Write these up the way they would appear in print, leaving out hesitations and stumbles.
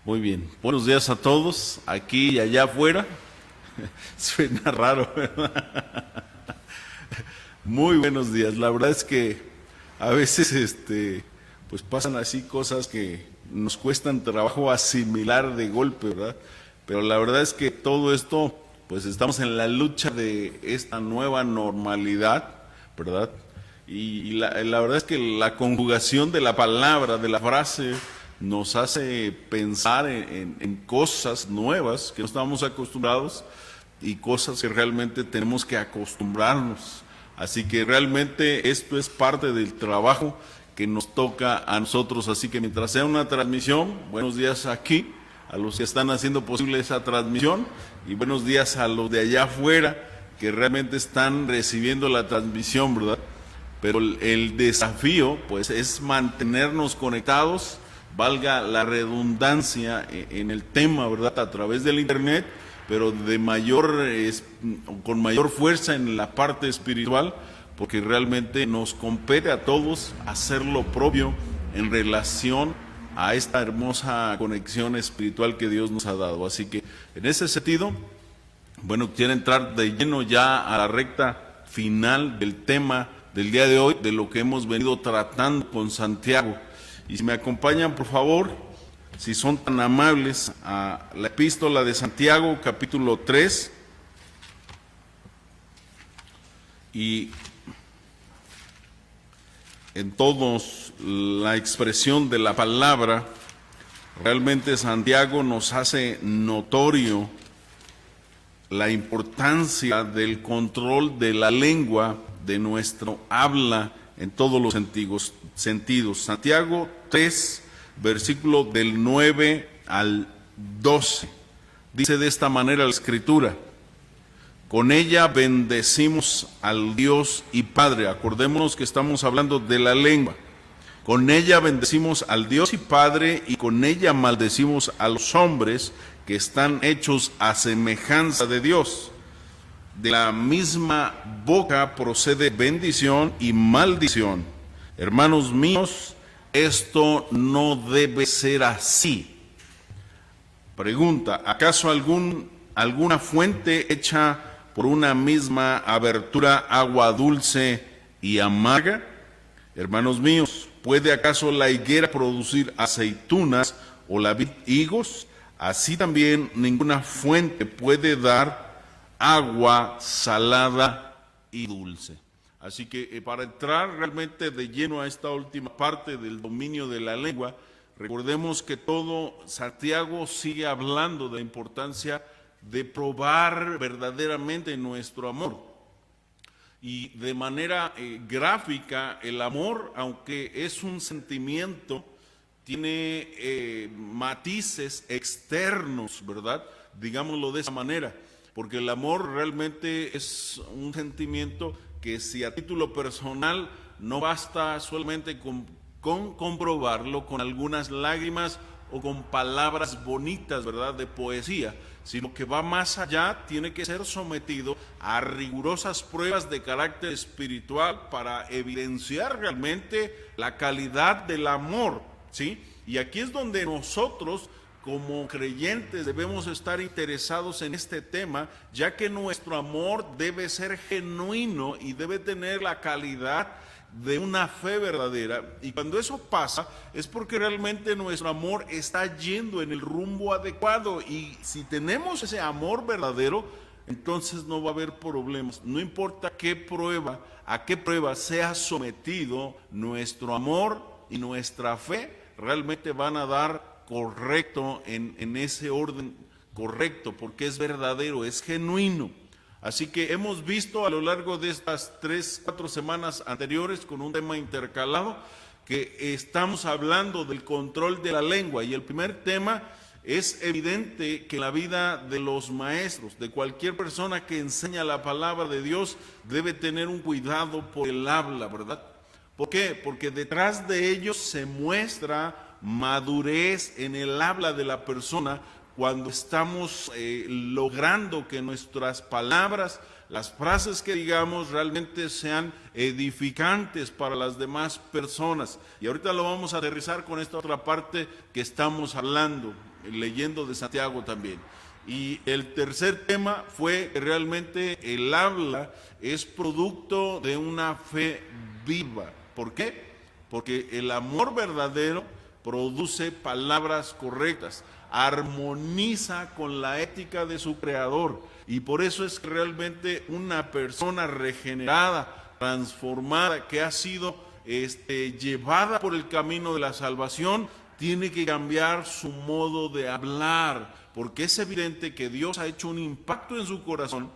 Muy bien, buenos días a todos, aquí y allá afuera. Suena raro, ¿verdad? Muy buenos días. La verdad es que a veces pues pasan así cosas que nos cuestan trabajo asimilar de golpe, ¿verdad? Pero la verdad es que todo esto, pues estamos en la lucha de esta nueva normalidad, ¿verdad? Y la verdad es que la conjugación de la palabra, de la frase, nos hace pensar en cosas nuevas que no estábamos acostumbrados y cosas que realmente tenemos que acostumbrarnos. Así que realmente esto es parte del trabajo que nos toca a nosotros. Así que mientras sea una transmisión, buenos días aquí a los que están haciendo posible esa transmisión y buenos días a los de allá afuera que realmente están recibiendo la transmisión, ¿verdad? Pero el desafío pues es mantenernos conectados, valga la redundancia en el tema, ¿verdad? A través del internet, pero con mayor fuerza en la parte espiritual, porque realmente nos compete a todos hacer lo propio en relación a esta hermosa conexión espiritual que Dios nos ha dado. Así que en ese sentido, bueno, quiero entrar de lleno ya a la recta final del tema del día de hoy, de lo que hemos venido tratando con Santiago. Y si me acompañan, por favor, si son tan amables, a la epístola de Santiago, capítulo 3. Y en todos la expresión de la palabra, realmente Santiago nos hace notorio la importancia del control de la lengua, de nuestro habla en todos los sentidos. Santiago 3, versículo del 9 al 12. Dice de esta manera la Escritura: con ella bendecimos al Dios y Padre. Acordémonos que estamos hablando de la lengua. Con ella bendecimos al Dios y Padre, y con ella maldecimos a los hombres que están hechos a semejanza de Dios. De la misma boca procede bendición y maldición. Hermanos míos, esto no debe ser así. Pregunta: ¿acaso alguna fuente hecha por una misma abertura agua dulce y amarga? Hermanos míos, ¿puede acaso la higuera producir aceitunas o la vid higos? Así también ninguna fuente puede dar agua salada y dulce. Así que para entrar realmente de lleno a esta última parte del dominio de la lengua, recordemos que todo Santiago sigue hablando de la importancia de probar verdaderamente nuestro amor. Y de manera gráfica, el amor, aunque es un sentimiento, tiene matices externos, ¿verdad? Digámoslo de esa manera, porque el amor realmente es un sentimiento que, si a título personal, no basta solamente con comprobarlo con algunas lágrimas o con palabras bonitas, ¿verdad?, de poesía, sino que va más allá, tiene que ser sometido a rigurosas pruebas de carácter espiritual para evidenciar realmente la calidad del amor, ¿sí? Y aquí es donde nosotros, como creyentes, debemos estar interesados en este tema, ya que nuestro amor debe ser genuino y debe tener la calidad de una fe verdadera. Y cuando eso pasa es porque realmente nuestro amor está yendo en el rumbo adecuado, y si tenemos ese amor verdadero, entonces no va a haber problemas. No importa a qué prueba sea sometido, nuestro amor y nuestra fe realmente van a dar correcto en ese orden correcto, porque es verdadero, es genuino. Así que hemos visto a lo largo de estas 3-4 semanas anteriores, con un tema intercalado, que estamos hablando del control de la lengua. Y el primer tema: es evidente que la vida de los maestros, de cualquier persona que enseña la palabra de Dios, debe tener un cuidado por el habla, ¿verdad? ¿Por qué? Porque detrás de ellos se muestra madurez en el habla de la persona, cuando estamos logrando que nuestras palabras, las frases que digamos, realmente sean edificantes para las demás personas. Y ahorita lo vamos a aterrizar con esta otra parte que estamos hablando. leyendo de Santiago también. Y el tercer tema fue que realmente el habla es producto de una fe viva. ¿Por qué? Porque el amor verdadero produce palabras correctas, armoniza con la ética de su creador, y por eso es que realmente una persona regenerada, transformada, que ha sido llevada por el camino de la salvación, tiene que cambiar su modo de hablar, porque es evidente que Dios ha hecho un impacto en su corazón,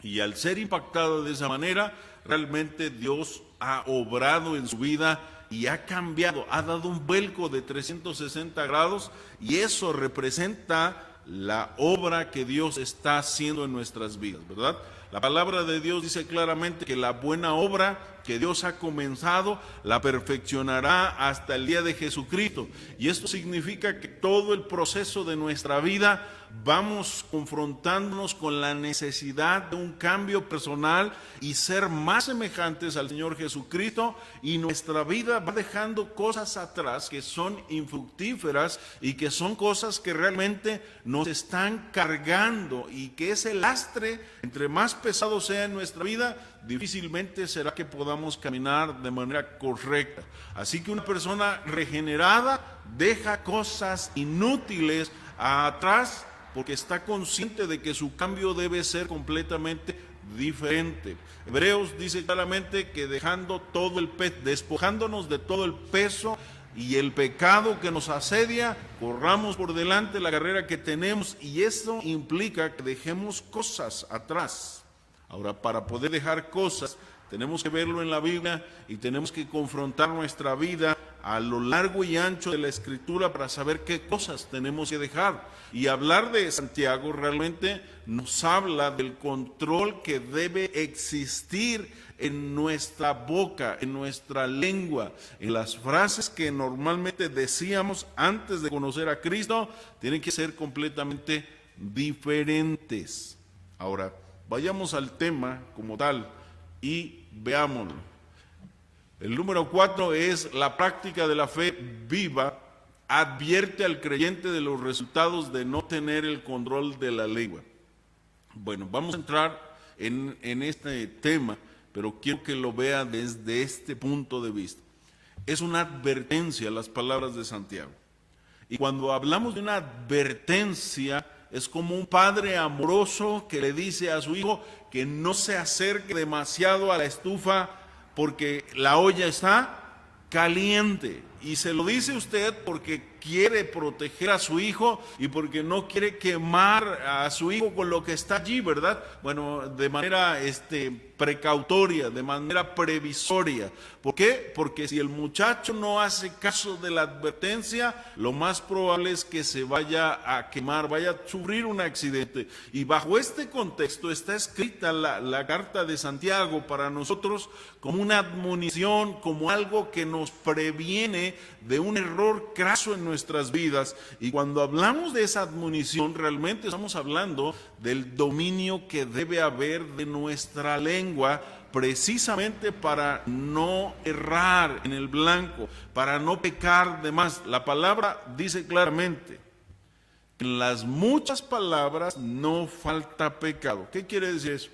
y al ser impactado de esa manera, realmente Dios ha obrado en su vida y ha cambiado, ha dado un vuelco de 360 grados, y eso representa la obra que Dios está haciendo en nuestras vidas, ¿verdad? La palabra de Dios dice claramente que la buena obra que Dios ha comenzado la perfeccionará hasta el día de Jesucristo, y esto significa que todo el proceso de nuestra vida vamos confrontándonos con la necesidad de un cambio personal y ser más semejantes al Señor Jesucristo, y nuestra vida va dejando cosas atrás que son infructíferas y que son cosas que realmente nos están cargando, y que ese lastre, entre más pesado sea en nuestra vida, difícilmente será que podamos caminar de manera correcta. Así que una persona regenerada deja cosas inútiles atrás, porque está consciente de que su cambio debe ser completamente diferente. Hebreos dice claramente que despojándonos de todo el peso y el pecado que nos asedia, corramos por delante la carrera que tenemos, y eso implica que dejemos cosas atrás. Ahora, para poder dejar cosas, tenemos que verlo en la Biblia y tenemos que confrontar nuestra vida a lo largo y ancho de la Escritura para saber qué cosas tenemos que dejar. Y hablar de Santiago realmente nos habla del control que debe existir en nuestra boca, en nuestra lengua, en las frases que normalmente decíamos antes de conocer a Cristo, tienen que ser completamente diferentes. Ahora, vayamos al tema como tal y veámoslo. El número 4 es la práctica de la fe viva. Advierte al creyente de los resultados de no tener el control de la lengua. Bueno, vamos a entrar en este tema, pero quiero que lo vea desde este punto de vista. Es una advertencia las palabras de Santiago. Y cuando hablamos de una advertencia, es como un padre amoroso que le dice a su hijo que no se acerque demasiado a la estufa porque la olla está caliente. Y se lo dice usted porque quiere proteger a su hijo y porque no quiere quemar a su hijo con lo que está allí, ¿verdad? Bueno, de manera precautoria, de manera previsoria. ¿Por qué? Porque si el muchacho no hace caso de la advertencia, lo más probable es que se vaya a quemar, vaya a sufrir un accidente. Y bajo este contexto está escrita la carta de Santiago para nosotros como una admonición, como algo que nos previene de un error craso en nuestras vidas. Y cuando hablamos de esa admonición, realmente estamos hablando del dominio que debe haber de nuestra lengua, precisamente para no errar en el blanco, para no pecar de más. La palabra dice claramente: en las muchas palabras no falta pecado. ¿Qué quiere decir eso?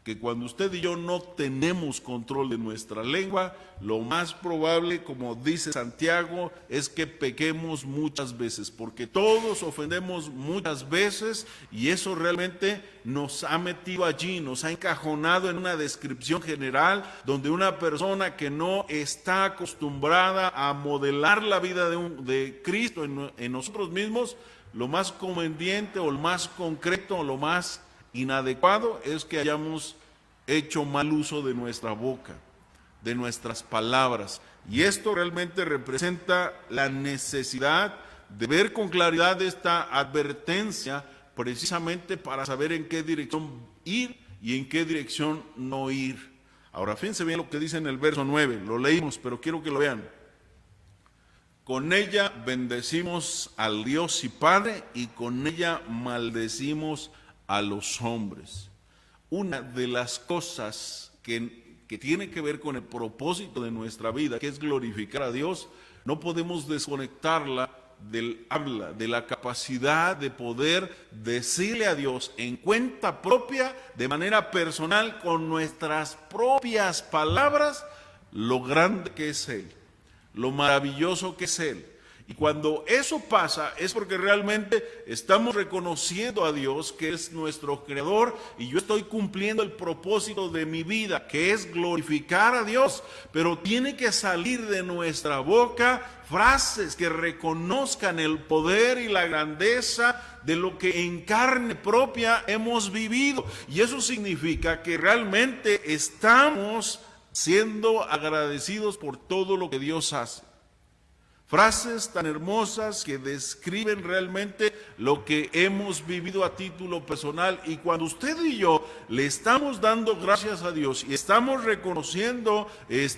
Que cuando usted y yo no tenemos control de nuestra lengua, lo más probable, como dice Santiago, es que pequemos muchas veces, porque todos ofendemos muchas veces, y eso realmente nos ha metido allí, nos ha encajonado en una descripción general, donde una persona que no está acostumbrada a modelar la vida de Cristo en nosotros mismos, lo más conveniente o lo más concreto o lo más inadecuado es que hayamos hecho mal uso de nuestra boca, de nuestras palabras. Y esto realmente representa la necesidad de ver con claridad esta advertencia, precisamente para saber en qué dirección ir y en qué dirección no ir. Ahora, fíjense bien lo que dice en el verso 9, lo leímos, pero quiero que lo vean. Con ella bendecimos al Dios y Padre, y con ella maldecimos a los hombres. Una de las cosas que tiene que ver con el propósito de nuestra vida, que es glorificar a Dios, no podemos desconectarla del habla, de la capacidad de poder decirle a Dios en cuenta propia, de manera personal, con nuestras propias palabras, lo grande que es Él, lo maravilloso que es Él. Y cuando eso pasa es porque realmente estamos reconociendo a Dios que es nuestro creador y yo estoy cumpliendo el propósito de mi vida, que es glorificar a Dios. Pero tiene que salir de nuestra boca frases que reconozcan el poder y la grandeza de lo que en carne propia hemos vivido. Y eso significa que realmente estamos siendo agradecidos por todo lo que Dios hace. Frases tan hermosas que describen realmente lo que hemos vivido a título personal. Y cuando usted y yo le estamos dando gracias a Dios y estamos reconociendo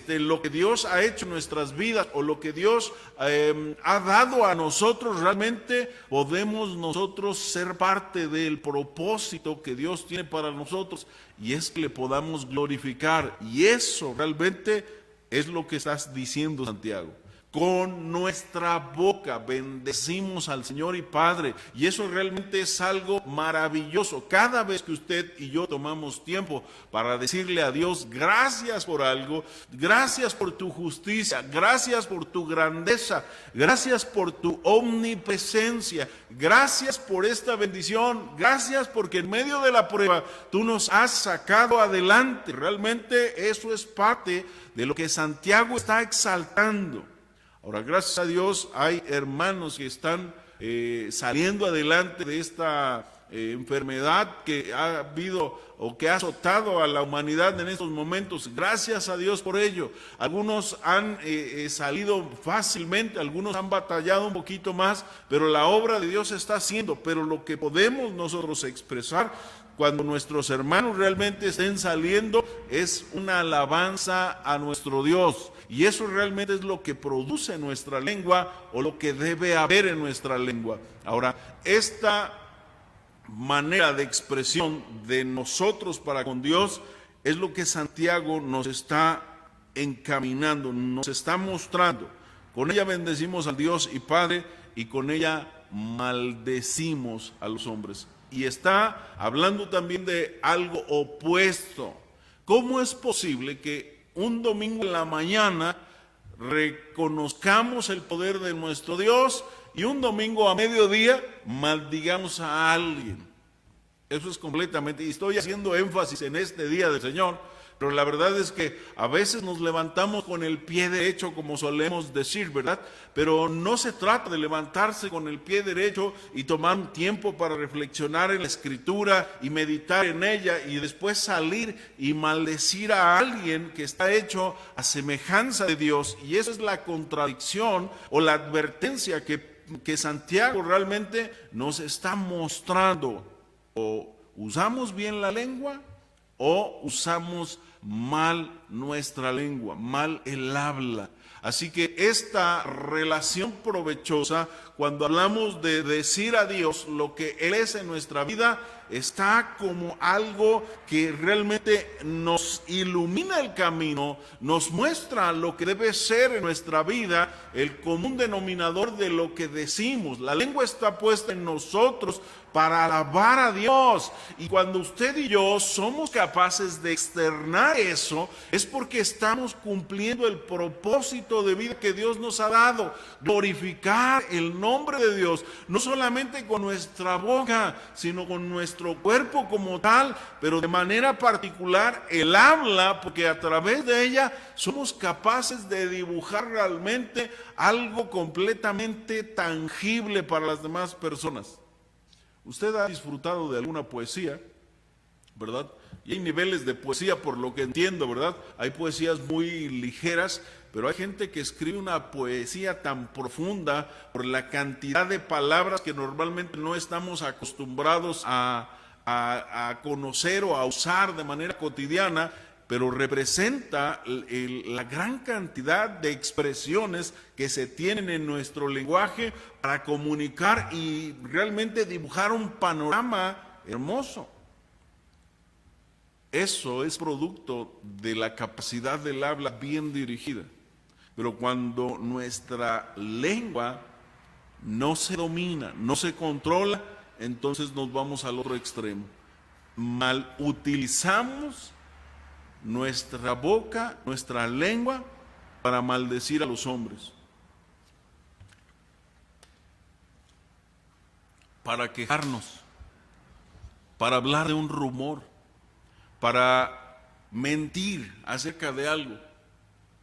lo que Dios ha hecho en nuestras vidas o lo que Dios ha dado a nosotros, realmente podemos nosotros ser parte del propósito que Dios tiene para nosotros, y es que le podamos glorificar. Y eso realmente es lo que estás diciendo, Santiago. Con nuestra boca bendecimos al Señor y Padre, y eso realmente es algo maravilloso. Cada vez que usted y yo tomamos tiempo para decirle a Dios gracias por algo, gracias por tu justicia, gracias por tu grandeza, gracias por tu omnipresencia, gracias por esta bendición, gracias porque en medio de la prueba tú nos has sacado adelante. Realmente eso es parte de lo que Santiago está exaltando. Ahora, gracias a Dios, hay hermanos que están saliendo adelante de esta enfermedad que ha habido o que ha azotado a la humanidad en estos momentos. Gracias a Dios por ello. Algunos han salido fácilmente, algunos han batallado un poquito más, pero la obra de Dios se está haciendo. Pero lo que podemos nosotros expresar cuando nuestros hermanos realmente estén saliendo es una alabanza a nuestro Dios. Y eso realmente es lo que produce nuestra lengua, o lo que debe haber en nuestra lengua. Ahora, esta manera de expresión de nosotros para con Dios es lo que Santiago nos está encaminando, nos está mostrando. Con ella bendecimos al Dios y Padre, y con ella maldecimos a los hombres. Y está hablando también de algo opuesto. ¿Cómo es posible que un domingo en la mañana reconozcamos el poder de nuestro Dios y un domingo a mediodía maldigamos a alguien? Eso es completamente, y estoy haciendo énfasis en este día del Señor, pero la verdad es que a veces nos levantamos con el pie derecho, como solemos decir, ¿verdad? Pero no se trata de levantarse con el pie derecho y tomar un tiempo para reflexionar en la Escritura y meditar en ella y después salir y maldecir a alguien que está hecho a semejanza de Dios. Y esa es la contradicción o la advertencia que Santiago realmente nos está mostrando. O usamos bien la lengua o usamos mal nuestra lengua, mal el habla. Así que esta relación provechosa, cuando hablamos de decir a Dios lo que Él es en nuestra vida, está como algo que realmente nos ilumina el camino, nos muestra lo que debe ser en nuestra vida, el común denominador de lo que decimos. La lengua está puesta en nosotros para alabar a Dios, y cuando usted y yo somos capaces de externar eso, es porque estamos cumpliendo el propósito de vida que Dios nos ha dado: glorificar el nombre de Dios, no solamente con nuestra boca, sino con nuestro cuerpo como tal, pero de manera particular el habla, porque a través de ella somos capaces de dibujar realmente algo completamente tangible para las demás personas. Usted ha disfrutado de alguna poesía, ¿verdad? Y hay niveles de poesía, por lo que entiendo, ¿verdad? Hay poesías muy ligeras, pero hay gente que escribe una poesía tan profunda por la cantidad de palabras que normalmente no estamos acostumbrados a conocer o a usar de manera cotidiana, pero representa la gran cantidad de expresiones que se tienen en nuestro lenguaje para comunicar y realmente dibujar un panorama hermoso. Eso es producto de la capacidad del habla bien dirigida. Pero cuando nuestra lengua no se domina, no se controla, entonces nos vamos al otro extremo. Mal utilizamos nuestra boca, nuestra lengua, para maldecir a los hombres, para quejarnos, para hablar de un rumor, para mentir acerca de algo,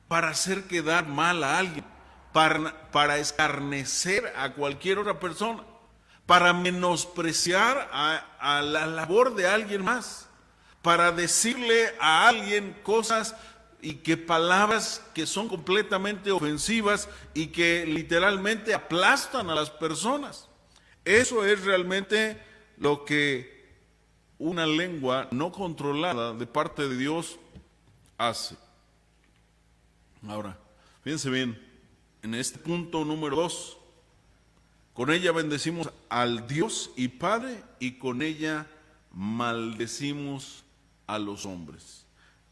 para hacer quedar mal a alguien, para escarnecer a cualquier otra persona, para menospreciar a la labor de alguien más, para decirle a alguien cosas y que palabras que son completamente ofensivas y que literalmente aplastan a las personas. Eso es realmente lo que una lengua no controlada de parte de Dios hace. Ahora, fíjense bien, en este punto número 2, con ella bendecimos al Dios y Padre y con ella maldecimos a los hombres.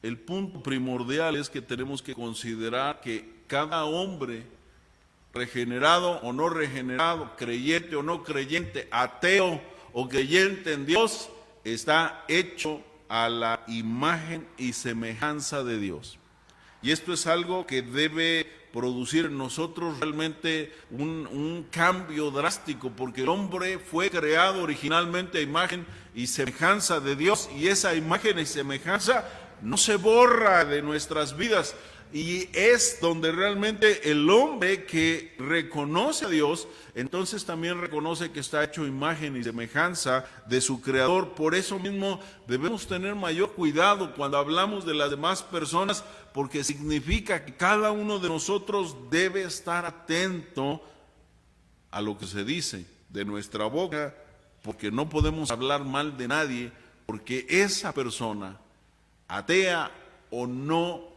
El punto primordial es que tenemos que considerar que cada hombre, regenerado o no regenerado, creyente o no creyente, ateo o creyente en Dios, está hecho a la imagen y semejanza de Dios. Y esto es algo que debe producir en nosotros realmente un cambio drástico, porque el hombre fue creado originalmente a imagen y semejanza de Dios, y esa imagen y semejanza no se borra de nuestras vidas. Y es donde realmente el hombre que reconoce a Dios, entonces también reconoce que está hecho imagen y semejanza de su Creador. Por eso mismo debemos tener mayor cuidado cuando hablamos de las demás personas, porque significa que cada uno de nosotros debe estar atento a lo que se dice de nuestra boca, porque no podemos hablar mal de nadie, porque esa persona, atea o no,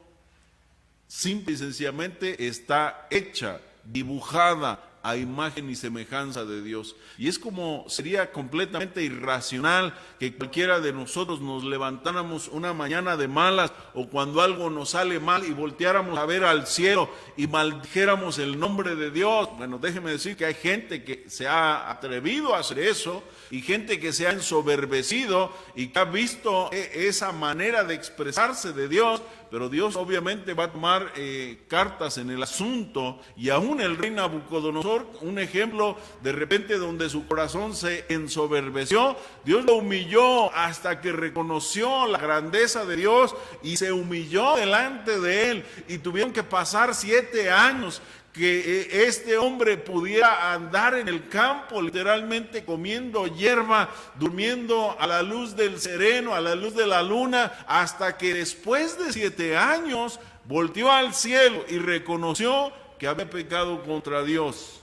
simple y sencillamente está hecha, dibujada a imagen y semejanza de Dios. Y es como sería completamente irracional que cualquiera de nosotros nos levantáramos una mañana de malas o cuando algo nos sale mal y volteáramos a ver al cielo y maldijéramos el nombre de Dios. Bueno, déjeme decir que hay gente que se ha atrevido a hacer eso y gente que se ha ensoberbecido y que ha visto esa manera de expresarse de Dios, pero Dios obviamente va a tomar cartas en el asunto. Y aún el rey Nabucodonosor, un ejemplo de repente donde su corazón se ensoberbeció, Dios lo humilló hasta que reconoció la grandeza de Dios y se humilló delante de él, y tuvieron que pasar 7 años que este hombre pudiera andar en el campo, literalmente comiendo hierba, durmiendo a la luz del sereno, a la luz de la luna, hasta que después de 7 años volteó al cielo y reconoció que había pecado contra Dios.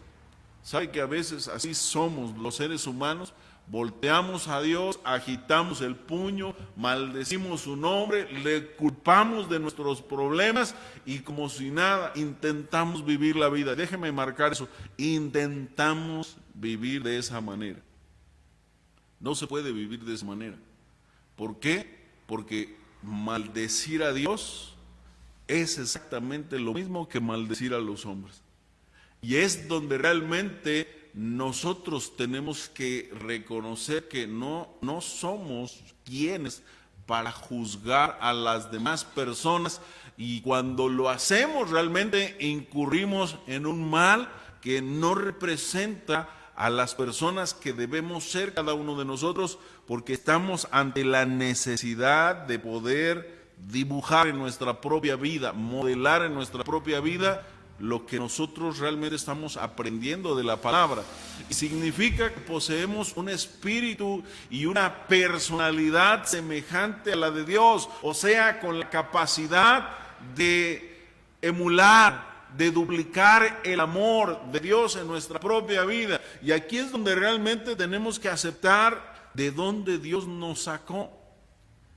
¿Sabe que a veces así somos los seres humanos? Volteamos a Dios, agitamos el puño, maldecimos su nombre, le culpamos de nuestros problemas y como si nada, intentamos vivir la vida. Déjeme marcar eso, intentamos vivir de esa manera. No se puede vivir de esa manera. ¿Por qué? Porque maldecir a Dios es exactamente lo mismo que maldecir a los hombres. Y es donde realmente nosotros tenemos que reconocer que no somos quienes para juzgar a las demás personas, y cuando lo hacemos realmente incurrimos en un mal que no representa a las personas que debemos ser cada uno de nosotros, porque estamos ante la necesidad de poder dibujar en nuestra propia vida, modelar en nuestra propia vida lo que nosotros realmente estamos aprendiendo de la palabra. Y significa que poseemos un espíritu y una personalidad semejante a la de Dios, o sea, con la capacidad de emular, de duplicar el amor de Dios en nuestra propia vida. Y aquí es donde realmente tenemos que aceptar de dónde Dios nos sacó.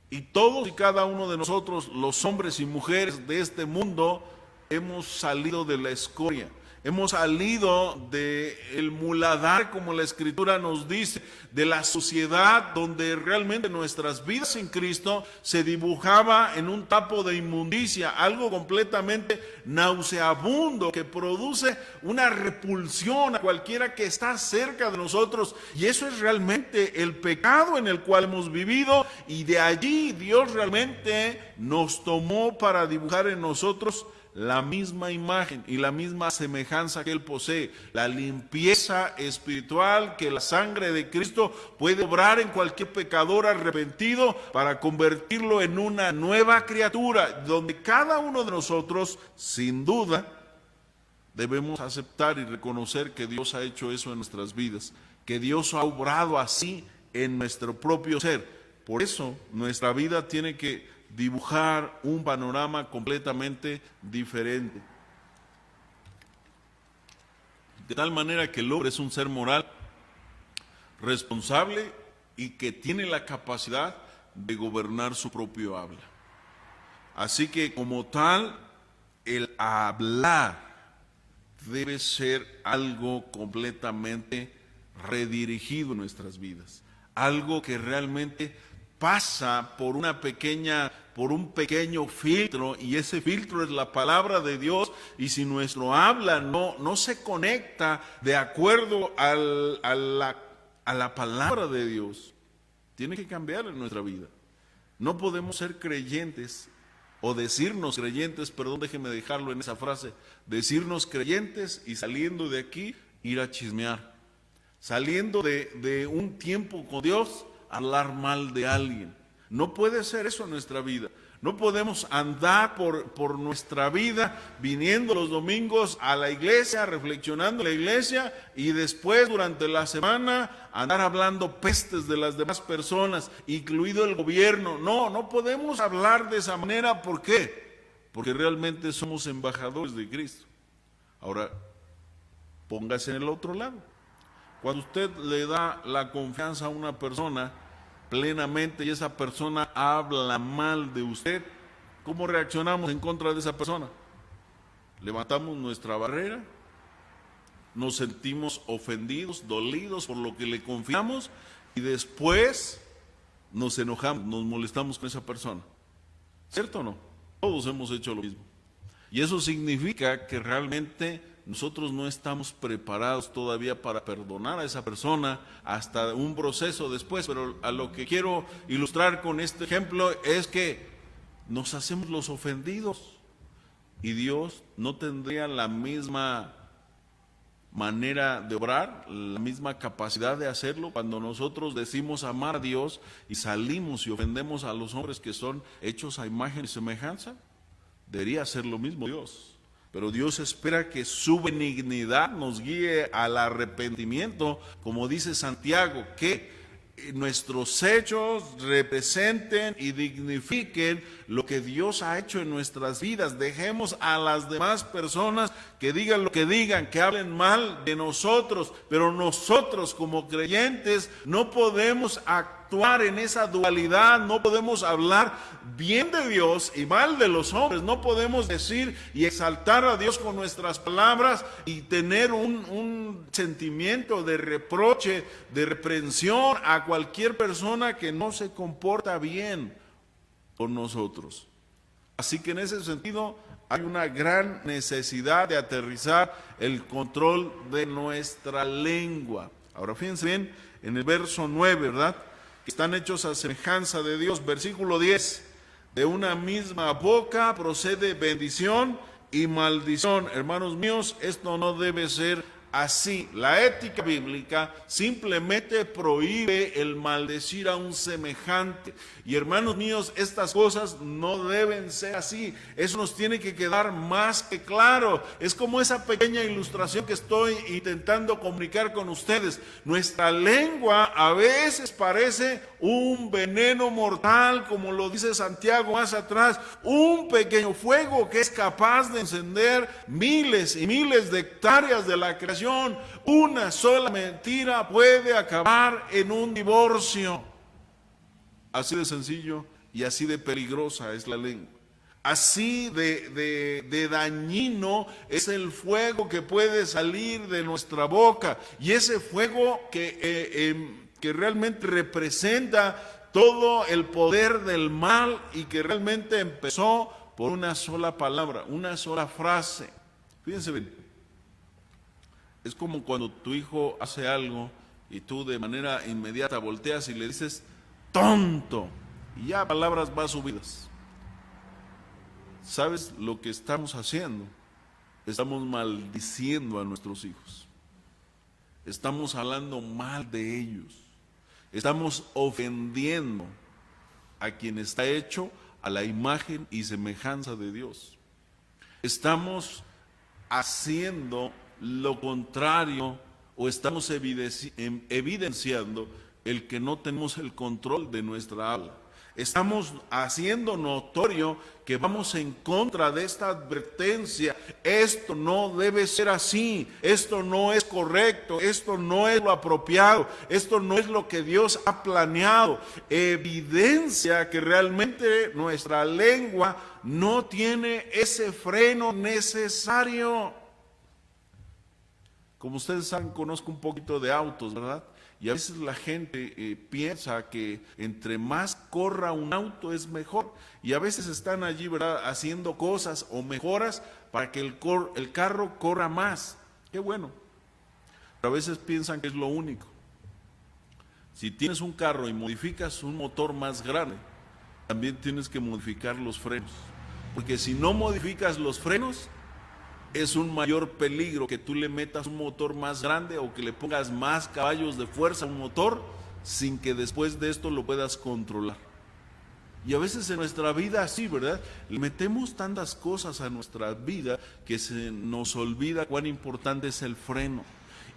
Y todos y cada uno de nosotros, los hombres y mujeres de este mundo, hemos salido de la escoria, Hemos salido del muladar, como la Escritura nos dice, de la sociedad donde realmente nuestras vidas en Cristo se dibujaba en un tapo de inmundicia, algo completamente nauseabundo que produce una repulsión a cualquiera que está cerca de nosotros. Y eso es realmente el pecado en el cual hemos vivido, y de allí Dios realmente nos tomó para dibujar en nosotros la misma imagen y la misma semejanza que Él posee, la limpieza espiritual que la sangre de Cristo puede obrar en cualquier pecador arrepentido para convertirlo en una nueva criatura, donde cada uno de nosotros, sin duda, debemos aceptar y reconocer que Dios ha hecho eso en nuestras vidas, que Dios ha obrado así en nuestro propio ser. Por eso nuestra vida tiene que dibujar un panorama completamente diferente. De tal manera que el hombre es un ser moral, responsable y que tiene la capacidad de gobernar su propio habla. Así que como tal, el hablar debe ser algo completamente redirigido en nuestras vidas, algo que realmente pasa por un pequeño filtro, y ese filtro es la palabra de Dios. Y si nuestro habla no se conecta de acuerdo a la palabra de Dios, tiene que cambiar en nuestra vida. No podemos ser creyentes o decirnos creyentes, perdón, déjeme dejarlo en esa frase, decirnos creyentes y saliendo de aquí ir a chismear, saliendo de un tiempo con Dios, hablar mal de alguien. No puede ser eso en nuestra vida. No podemos andar por nuestra vida viniendo los domingos a la iglesia, reflexionando en la iglesia, y después durante la semana andar hablando pestes de las demás personas, incluido el gobierno. No podemos hablar de esa manera. ¿Por qué? Porque realmente somos embajadores de Cristo. Ahora, póngase en el otro lado. Cuando usted le da la confianza a una persona plenamente y esa persona habla mal de usted, ¿cómo reaccionamos en contra de esa persona? Levantamos nuestra barrera, nos sentimos ofendidos, dolidos por lo que le confiamos, y después nos enojamos, nos molestamos con esa persona. ¿Cierto o no? Todos hemos hecho lo mismo. Y eso significa que realmente nosotros no estamos preparados todavía para perdonar a esa persona, hasta un proceso después. Pero a lo que quiero ilustrar con este ejemplo es que nos hacemos los ofendidos, y Dios no tendría la misma manera de obrar, la misma capacidad de hacerlo cuando nosotros decimos amar a Dios y salimos y ofendemos a los hombres que son hechos a imagen y semejanza. Debería hacer lo mismo Dios. Pero Dios espera que su benignidad nos guíe al arrepentimiento, como dice Santiago, que nuestros hechos representen y dignifiquen lo que Dios ha hecho en nuestras vidas. Dejemos a las demás personas que digan lo que digan, que hablen mal de nosotros, pero nosotros como creyentes no podemos actuar en esa dualidad. No podemos hablar bien de Dios y mal de los hombres. No podemos decir y exaltar a Dios con nuestras palabras y tener un sentimiento de reproche, de reprensión a cualquier persona que no se comporta bien con nosotros. Así que en ese sentido hay una gran necesidad de aterrizar el control de nuestra lengua. Ahora fíjense bien en el verso 9, ¿verdad? Que están hechos a semejanza de Dios. Versículo 10, de una misma boca procede bendición y maldición. Hermanos míos, esto no debe ser así. La ética bíblica simplemente prohíbe el maldecir a un semejante. Y hermanos míos, estas cosas no deben ser así. Eso nos tiene que quedar más que claro. Es como esa pequeña ilustración que estoy intentando comunicar con ustedes. Nuestra lengua a veces parece un veneno mortal, como lo dice Santiago más atrás, un pequeño fuego que es capaz de encender miles y miles de hectáreas de la creación. Una sola mentira puede acabar en un divorcio. Así de sencillo y así de peligrosa es la lengua. Así de dañino es el fuego que puede salir de nuestra boca. Y ese fuego que realmente representa todo el poder del mal y que realmente empezó por una sola palabra, una sola frase. Fíjense bien, es como cuando tu hijo hace algo y tú de manera inmediata volteas y le dices tonto, y ya palabras más subidas. ¿Sabes lo que estamos haciendo? Estamos maldiciendo a nuestros hijos. Estamos hablando mal de ellos. Estamos ofendiendo a quien está hecho a la imagen y semejanza de Dios. Estamos haciendo lo contrario o estamos evidenciando el que no tenemos el control de nuestra habla. Estamos haciendo notorio que vamos en contra de esta advertencia. Esto no debe ser así, esto no es correcto, esto no es lo apropiado, esto no es lo que Dios ha planeado. Evidencia que realmente nuestra lengua no tiene ese freno necesario. Como ustedes saben, conozco un poquito de autos, ¿verdad? Y a veces la gente piensa que entre más corra un auto es mejor. Y a veces están allí, ¿verdad?, haciendo cosas o mejoras para que el carro corra más. Qué bueno. Pero a veces piensan que es lo único. Si tienes un carro y modificas un motor más grande, también tienes que modificar los frenos. Porque si no modificas los frenos, es un mayor peligro que tú le metas un motor más grande o que le pongas más caballos de fuerza a un motor sin que después de esto lo puedas controlar. Y a veces en nuestra vida así, ¿verdad? Le metemos tantas cosas a nuestra vida que se nos olvida cuán importante es el freno.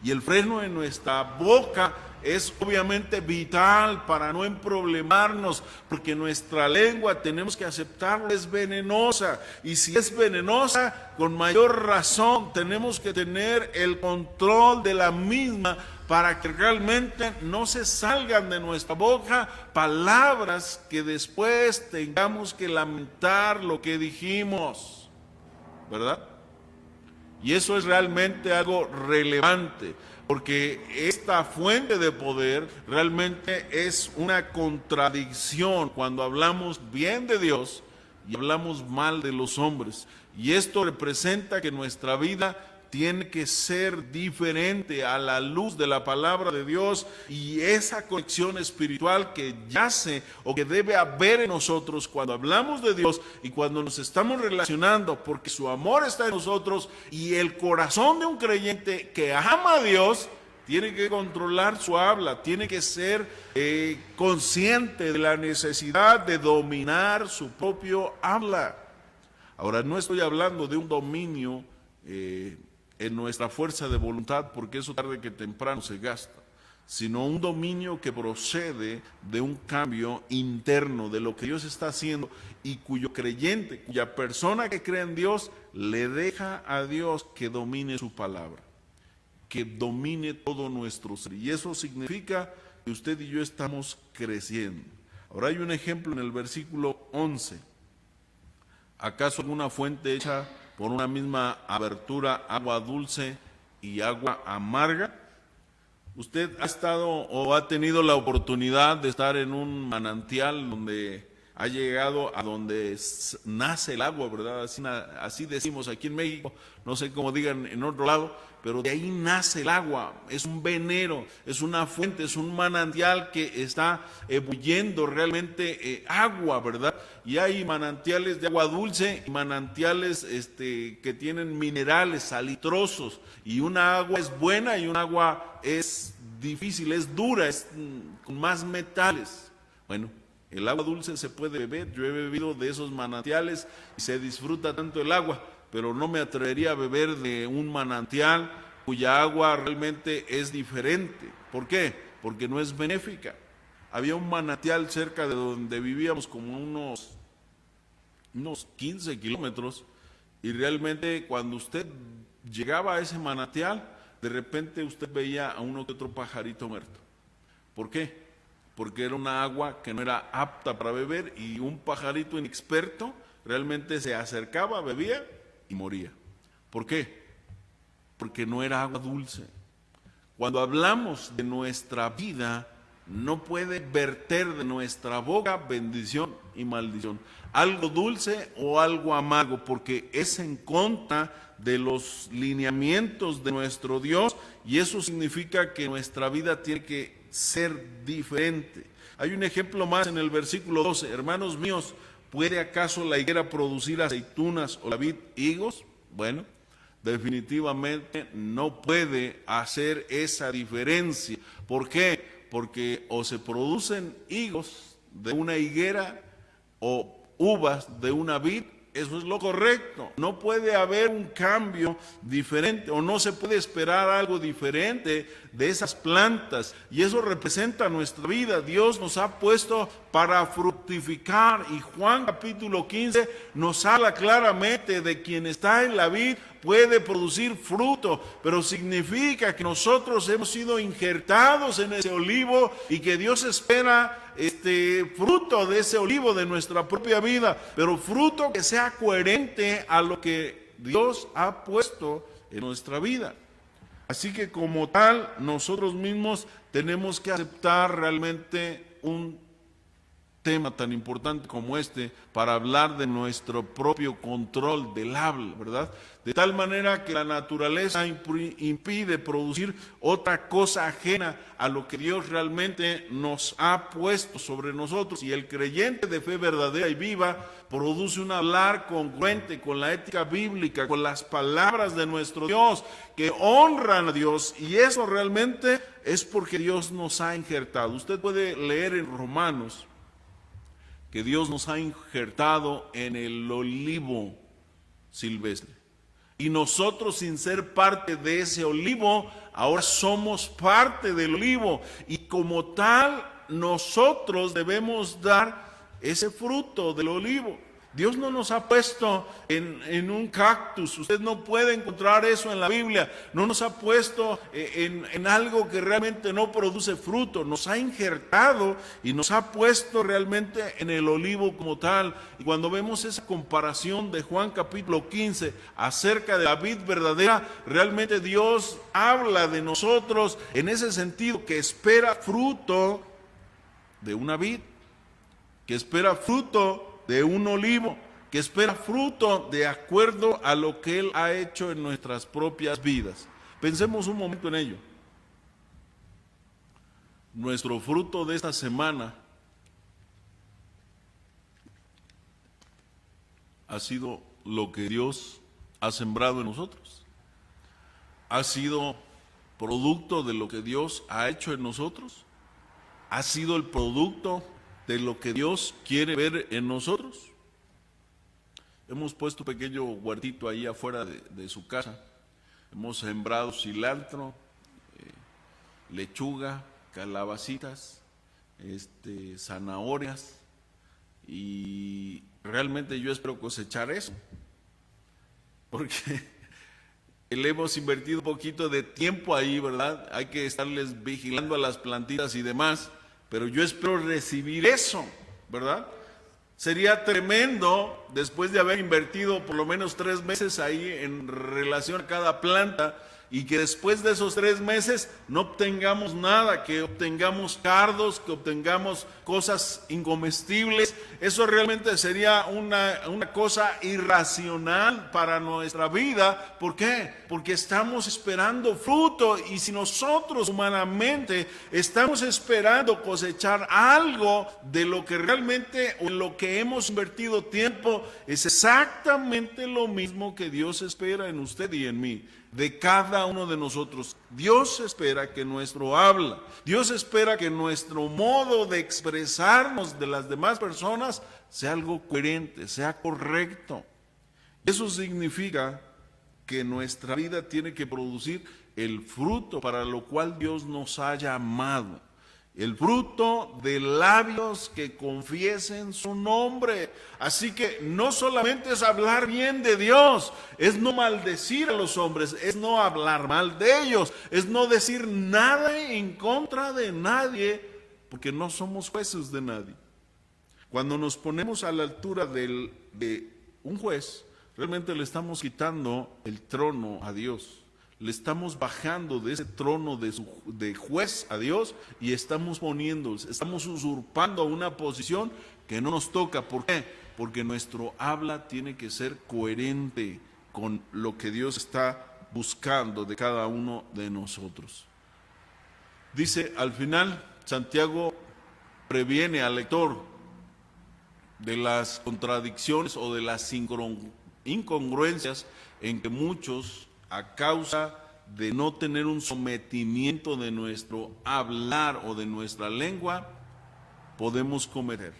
Y el freno en nuestra boca es obviamente vital para no emproblemarnos, porque nuestra lengua, tenemos que aceptarlo, es venenosa. Y si es venenosa, con mayor razón tenemos que tener el control de la misma para que realmente no se salgan de nuestra boca palabras que después tengamos que lamentar lo que dijimos, ¿verdad? Y eso es realmente algo relevante, porque esta fuente de poder realmente es una contradicción cuando hablamos bien de Dios y hablamos mal de los hombres. Y esto representa que nuestra vida tiene que ser diferente a la luz de la palabra de Dios, y esa conexión espiritual que yace o que debe haber en nosotros cuando hablamos de Dios y cuando nos estamos relacionando, porque su amor está en nosotros, y el corazón de un creyente que ama a Dios tiene que controlar su habla, tiene que ser consciente de la necesidad de dominar su propio habla. Ahora, no estoy hablando de un dominio en nuestra fuerza de voluntad, porque eso tarde que temprano se gasta, sino un dominio que procede de un cambio interno de lo que Dios está haciendo, y cuyo creyente, cuya persona que cree en Dios, le deja a Dios que domine su palabra, que domine todo nuestro ser. Y eso significa que usted y yo estamos creciendo. Ahora hay un ejemplo en el versículo 11. ¿Acaso alguna fuente hecha por una misma abertura, agua dulce y agua amarga? ¿Usted ha estado o ha tenido la oportunidad de estar en un manantial donde ha llegado a donde nace el agua, ¿verdad? Así decimos aquí en México, no sé cómo digan en otro lado, pero de ahí nace el agua. Es un venero, es una fuente, es un manantial que está ebulliendo realmente agua, ¿verdad? Y hay manantiales de agua dulce y manantiales que tienen minerales salitrosos, y una agua es buena y un agua es difícil, es dura, es con más metales. Bueno, el agua dulce se puede beber. Yo he bebido de esos manantiales y se disfruta tanto el agua, pero no me atrevería a beber de un manantial cuya agua realmente es diferente. ¿Por qué? Porque no es benéfica. Había un manantial cerca de donde vivíamos, como unos 15 kilómetros, y realmente cuando usted llegaba a ese manantial, de repente usted veía a uno que otro pajarito muerto. ¿Por qué? Porque era una agua que no era apta para beber, y un pajarito inexperto realmente se acercaba, bebía y moría. ¿Por qué? Porque no era agua dulce. Cuando hablamos de nuestra vida, no puede verter de nuestra boca bendición y maldición, algo dulce o algo amargo, porque es en contra de los lineamientos de nuestro Dios, y eso significa que nuestra vida tiene que ser diferente. Hay un ejemplo más en el versículo 12. Hermanos míos, ¿puede acaso la higuera producir aceitunas o la vid higos? Bueno, definitivamente no puede hacer esa diferencia. ¿Por qué? Porque o se producen higos de una higuera o uvas de una vid. Eso es lo correcto. No puede haber un cambio diferente, o no se puede esperar algo diferente de esas plantas. Y eso representa nuestra vida. Dios nos ha puesto para fructificar, y Juan capítulo 15 nos habla claramente de quien está en la vid puede producir fruto, pero significa que nosotros hemos sido injertados en ese olivo y que Dios espera fruto de ese olivo de nuestra propia vida, pero fruto que sea coherente a lo que Dios ha puesto en nuestra vida. Así que como tal, nosotros mismos tenemos que aceptar realmente un tema tan importante como este para hablar de nuestro propio control del habla, ¿verdad? De tal manera que la naturaleza impide producir otra cosa ajena a lo que Dios realmente nos ha puesto sobre nosotros, y el creyente de fe verdadera y viva produce un hablar congruente con la ética bíblica, con las palabras de nuestro Dios, que honran a Dios, y eso realmente es porque Dios nos ha injertado. Usted puede leer en Romanos que Dios nos ha injertado en el olivo silvestre. Y nosotros, sin ser parte de ese olivo, ahora somos parte del olivo. Y como tal, nosotros debemos dar ese fruto del olivo. Dios no nos ha puesto en un cactus. Usted no puede encontrar eso en la Biblia. No nos ha puesto en algo que realmente no produce fruto. Nos ha injertado y nos ha puesto realmente en el olivo como tal. Y cuando vemos esa comparación de Juan capítulo 15 acerca de la vid verdadera, realmente Dios habla de nosotros en ese sentido, que espera fruto de una vid, que espera fruto de un olivo, que espera fruto de acuerdo a lo que Él ha hecho en nuestras propias vidas. Pensemos un momento en ello. Nuestro fruto de esta semana ha sido lo que Dios ha sembrado en nosotros. Ha sido producto de lo que Dios ha hecho en nosotros. Ha sido el producto de lo que Dios quiere ver en nosotros. Hemos puesto un pequeño huertito ahí afuera de su casa. Hemos sembrado cilantro, lechuga, calabacitas, zanahorias, y realmente yo espero cosechar eso, porque le hemos invertido un poquito de tiempo ahí, ¿verdad? Hay que estarles vigilando a las plantitas y demás, pero yo espero recibir eso, ¿verdad? Sería tremendo, después de haber invertido por lo menos 3 meses ahí en relación a cada planta, y que después de esos 3 meses no obtengamos nada, que obtengamos cardos, que obtengamos cosas incomestibles. Eso realmente sería una cosa irracional para nuestra vida. ¿Por qué? Porque estamos esperando fruto, y si nosotros humanamente estamos esperando cosechar algo de lo que realmente o en lo que hemos invertido tiempo, es exactamente lo mismo que Dios espera en usted y en mí, de cada uno de nosotros. Dios espera que nuestro habla, Dios espera que nuestro modo de expresarnos de las demás personas sea algo coherente, sea correcto. Eso significa que nuestra vida tiene que producir el fruto para lo cual Dios nos ha llamado. El fruto de labios que confiesen su nombre. Así que no solamente es hablar bien de Dios, es no maldecir a los hombres, es no hablar mal de ellos, es no decir nada en contra de nadie, porque no somos jueces de nadie. Cuando nos ponemos a la altura de un juez, realmente le estamos quitando el trono a Dios. Le estamos bajando de ese trono de juez a Dios y estamos usurpando una posición que no nos toca. ¿Por qué? Porque nuestro habla tiene que ser coherente con lo que Dios está buscando de cada uno de nosotros. Dice al final, Santiago previene al lector de las contradicciones o de las incongruencias en que muchos, a causa de no tener un sometimiento de nuestro hablar o de nuestra lengua, podemos cometer.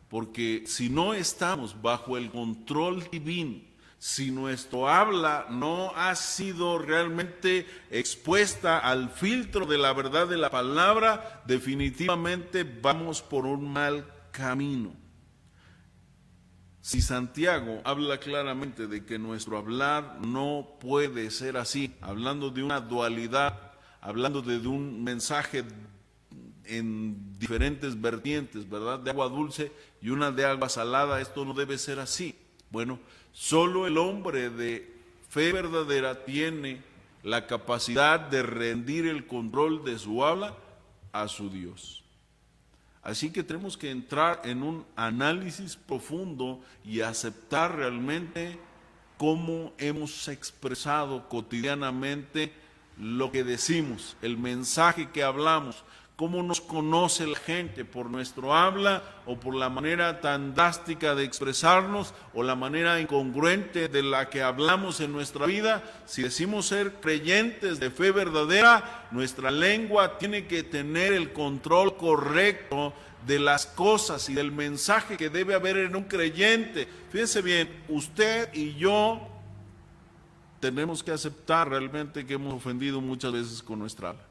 Porque si no estamos bajo el control divino, si nuestro habla no ha sido realmente expuesta al filtro de la verdad de la palabra, definitivamente vamos por un mal camino. Si Santiago habla claramente de que nuestro hablar no puede ser así, hablando de una dualidad, hablando de un mensaje en diferentes vertientes, ¿verdad? De agua dulce y una de agua salada, esto no debe ser así. Bueno, solo el hombre de fe verdadera tiene la capacidad de rendir el control de su habla a su Dios. Así que tenemos que entrar en un análisis profundo y aceptar realmente cómo hemos expresado cotidianamente lo que decimos, el mensaje que hablamos, cómo nos conoce la gente, por nuestro habla o por la manera tan drástica de expresarnos o la manera incongruente de la que hablamos en nuestra vida. Si decimos ser creyentes de fe verdadera, nuestra lengua tiene que tener el control correcto de las cosas y del mensaje que debe haber en un creyente. Fíjense bien, usted y yo tenemos que aceptar realmente que hemos ofendido muchas veces con nuestra habla.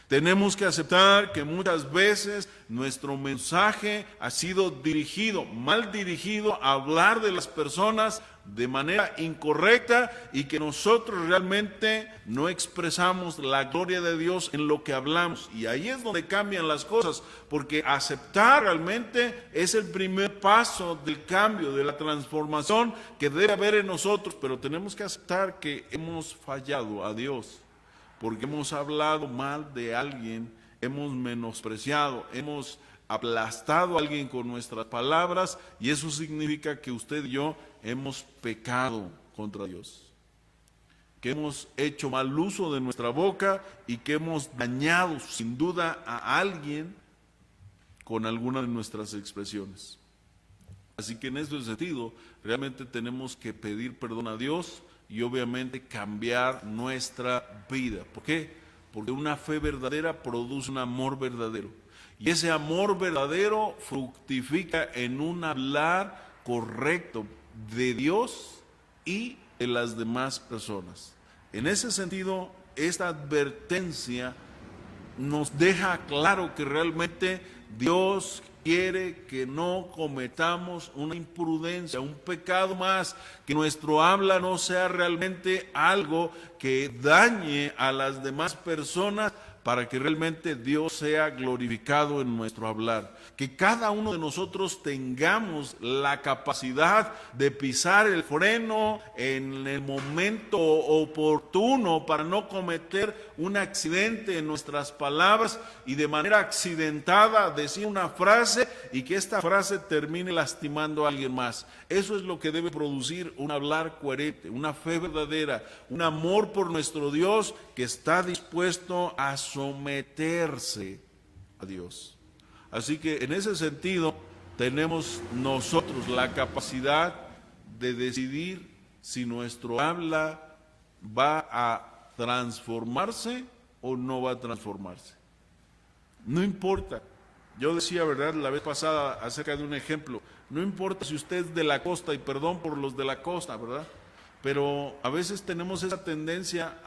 Tenemos que aceptar que muchas veces nuestro mensaje ha sido mal dirigido a hablar de las personas de manera incorrecta y que nosotros realmente no expresamos la gloria de Dios en lo que hablamos. Y ahí es donde cambian las cosas, porque aceptar realmente es el primer paso del cambio, de la transformación que debe haber en nosotros, pero tenemos que aceptar que hemos fallado a Dios. Porque hemos hablado mal de alguien, hemos menospreciado, hemos aplastado a alguien con nuestras palabras, y eso significa que usted y yo hemos pecado contra Dios, que hemos hecho mal uso de nuestra boca y que hemos dañado sin duda a alguien con alguna de nuestras expresiones. Así que en ese sentido, realmente tenemos que pedir perdón a Dios y obviamente cambiar nuestra vida. ¿Por qué? Porque una fe verdadera produce un amor verdadero. Y ese amor verdadero fructifica en un hablar correcto de Dios y de las demás personas. En ese sentido, esta advertencia nos deja claro que realmente Dios quiere que no cometamos una imprudencia, un pecado más, que nuestro habla no sea realmente algo que dañe a las demás personas, para que realmente Dios sea glorificado en nuestro hablar. Que cada uno de nosotros tengamos la capacidad de pisar el freno en el momento oportuno para no cometer un accidente en nuestras palabras y de manera accidentada decir una frase y que esta frase termine lastimando a alguien más. Eso es lo que debe producir un hablar coherente, una fe verdadera, un amor por nuestro Dios que está dispuesto a someterse a Dios. Así que en ese sentido tenemos nosotros la capacidad de decidir si nuestro habla va a transformarse o no va a transformarse. No importa. Yo decía, ¿verdad?, la vez pasada acerca de un ejemplo, no importa si usted es de la costa, y perdón por los de la costa, ¿verdad? Pero a veces tenemos esa tendencia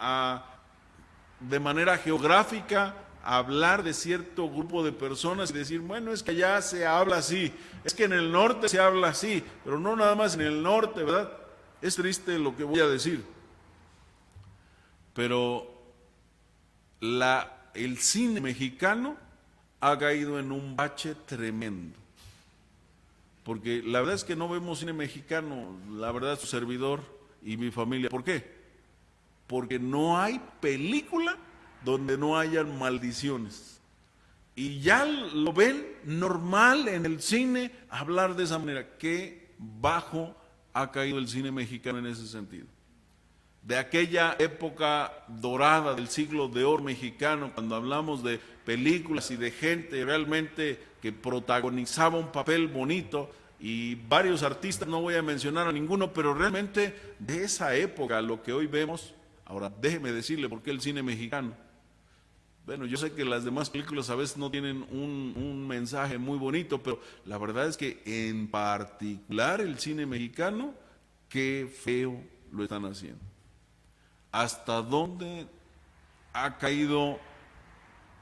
de manera geográfica, a hablar de cierto grupo de personas y decir, bueno, es que allá se habla así, es que en el norte se habla así, pero no nada más en el norte, ¿verdad? Es triste lo que voy a decir, pero el cine mexicano ha caído en un bache tremendo. porque la verdad es que no vemos cine mexicano, la verdad, su servidor y mi familia. ¿Por qué? Porque no hay película donde no hayan maldiciones. Y ya lo ven normal en el cine hablar de esa manera. Qué bajo ha caído el cine mexicano en ese sentido. De aquella época dorada del siglo de oro mexicano, cuando hablamos de películas y de gente realmente que protagonizaba un papel bonito, y varios artistas, no voy a mencionar a ninguno, pero realmente de esa época, lo que hoy vemos. Ahora déjeme decirle por qué el cine mexicano. Bueno, yo sé que las demás películas a veces no tienen un mensaje muy bonito, pero la verdad es que en particular el cine mexicano, qué feo lo están haciendo. ¿Hasta dónde ha caído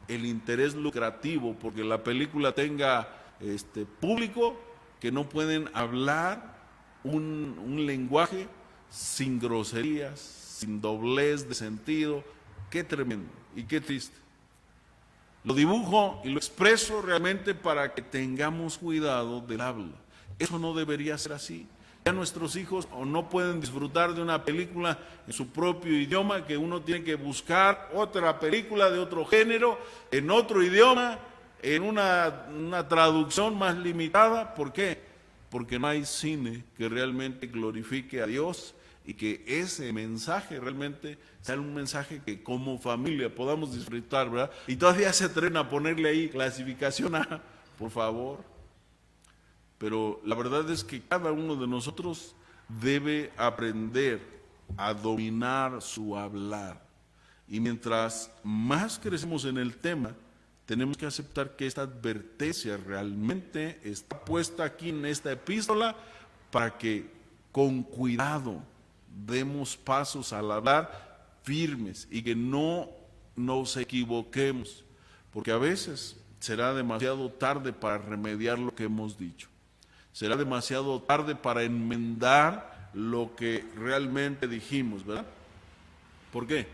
el interés lucrativo porque la película tenga público que no pueden hablar un lenguaje sin groserías, sin doblez de sentido? Qué tremendo y qué triste. Lo dibujo y lo expreso realmente para que tengamos cuidado del habla. Eso no debería ser así. Ya nuestros hijos o no pueden disfrutar de una película en su propio idioma, que uno tiene que buscar otra película de otro género, en otro idioma, en una traducción más limitada. ¿Por qué? Porque no hay cine que realmente glorifique a Dios y que ese mensaje realmente sea un mensaje que como familia podamos disfrutar, ¿verdad? Y todavía se atreven a ponerle ahí clasificación A, por favor. Pero la verdad es que cada uno de nosotros debe aprender a dominar su hablar. Y mientras más crecemos en el tema, tenemos que aceptar que esta advertencia realmente está puesta aquí en esta epístola para que con cuidado demos pasos al hablar firmes y que no nos equivoquemos, porque a veces será demasiado tarde para remediar lo que hemos dicho. Será demasiado tarde para enmendar lo que realmente dijimos, ¿verdad? ¿Por qué?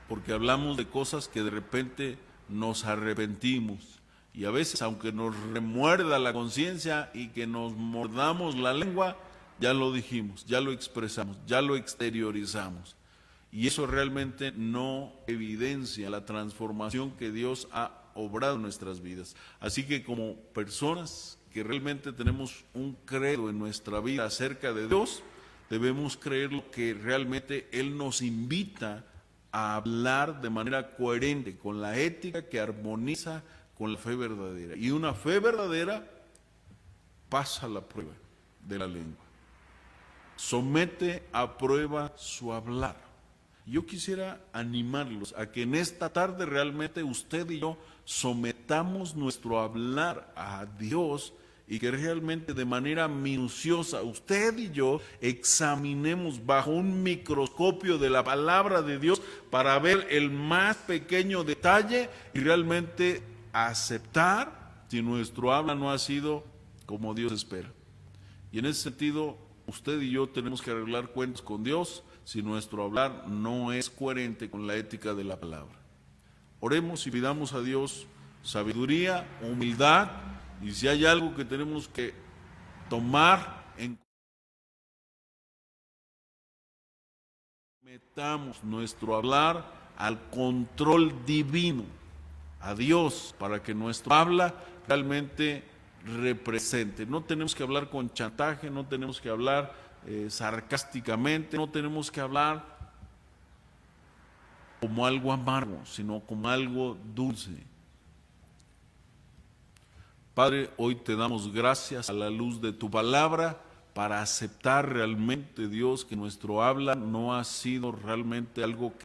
Porque hablamos de cosas que de repente nos arrepentimos. Y a veces, aunque nos remuerda la conciencia y que nos mordamos la lengua, ya lo dijimos, ya lo expresamos, ya lo exteriorizamos. Y eso realmente no evidencia la transformación que Dios ha obrado en nuestras vidas. Así que como personas que realmente tenemos un credo en nuestra vida acerca de Dios, debemos creer lo que realmente Él nos invita a hablar de manera coherente, con la ética que armoniza con la fe verdadera. Y una fe verdadera pasa la prueba de la lengua. Somete a prueba su hablar. Yo quisiera animarlos a que en esta tarde realmente usted y yo sometamos nuestro hablar a Dios y que realmente de manera minuciosa usted y yo examinemos bajo un microscopio de la palabra de Dios para ver el más pequeño detalle y realmente aceptar si nuestro habla no ha sido como Dios espera. Y en ese sentido, usted y yo tenemos que arreglar cuentas con Dios si nuestro hablar no es coherente con la ética de la palabra. Oremos y pidamos a Dios sabiduría, humildad, y si hay algo que tenemos que tomar en cuenta, metamos nuestro hablar al control divino, a Dios, para que nuestro habla realmente represente. No tenemos que hablar con chantaje, no tenemos que hablar sarcásticamente, no tenemos que hablar como algo amargo, sino como algo dulce. Padre, hoy te damos gracias a la luz de tu palabra para aceptar realmente, Dios, que nuestro habla no ha sido realmente algo que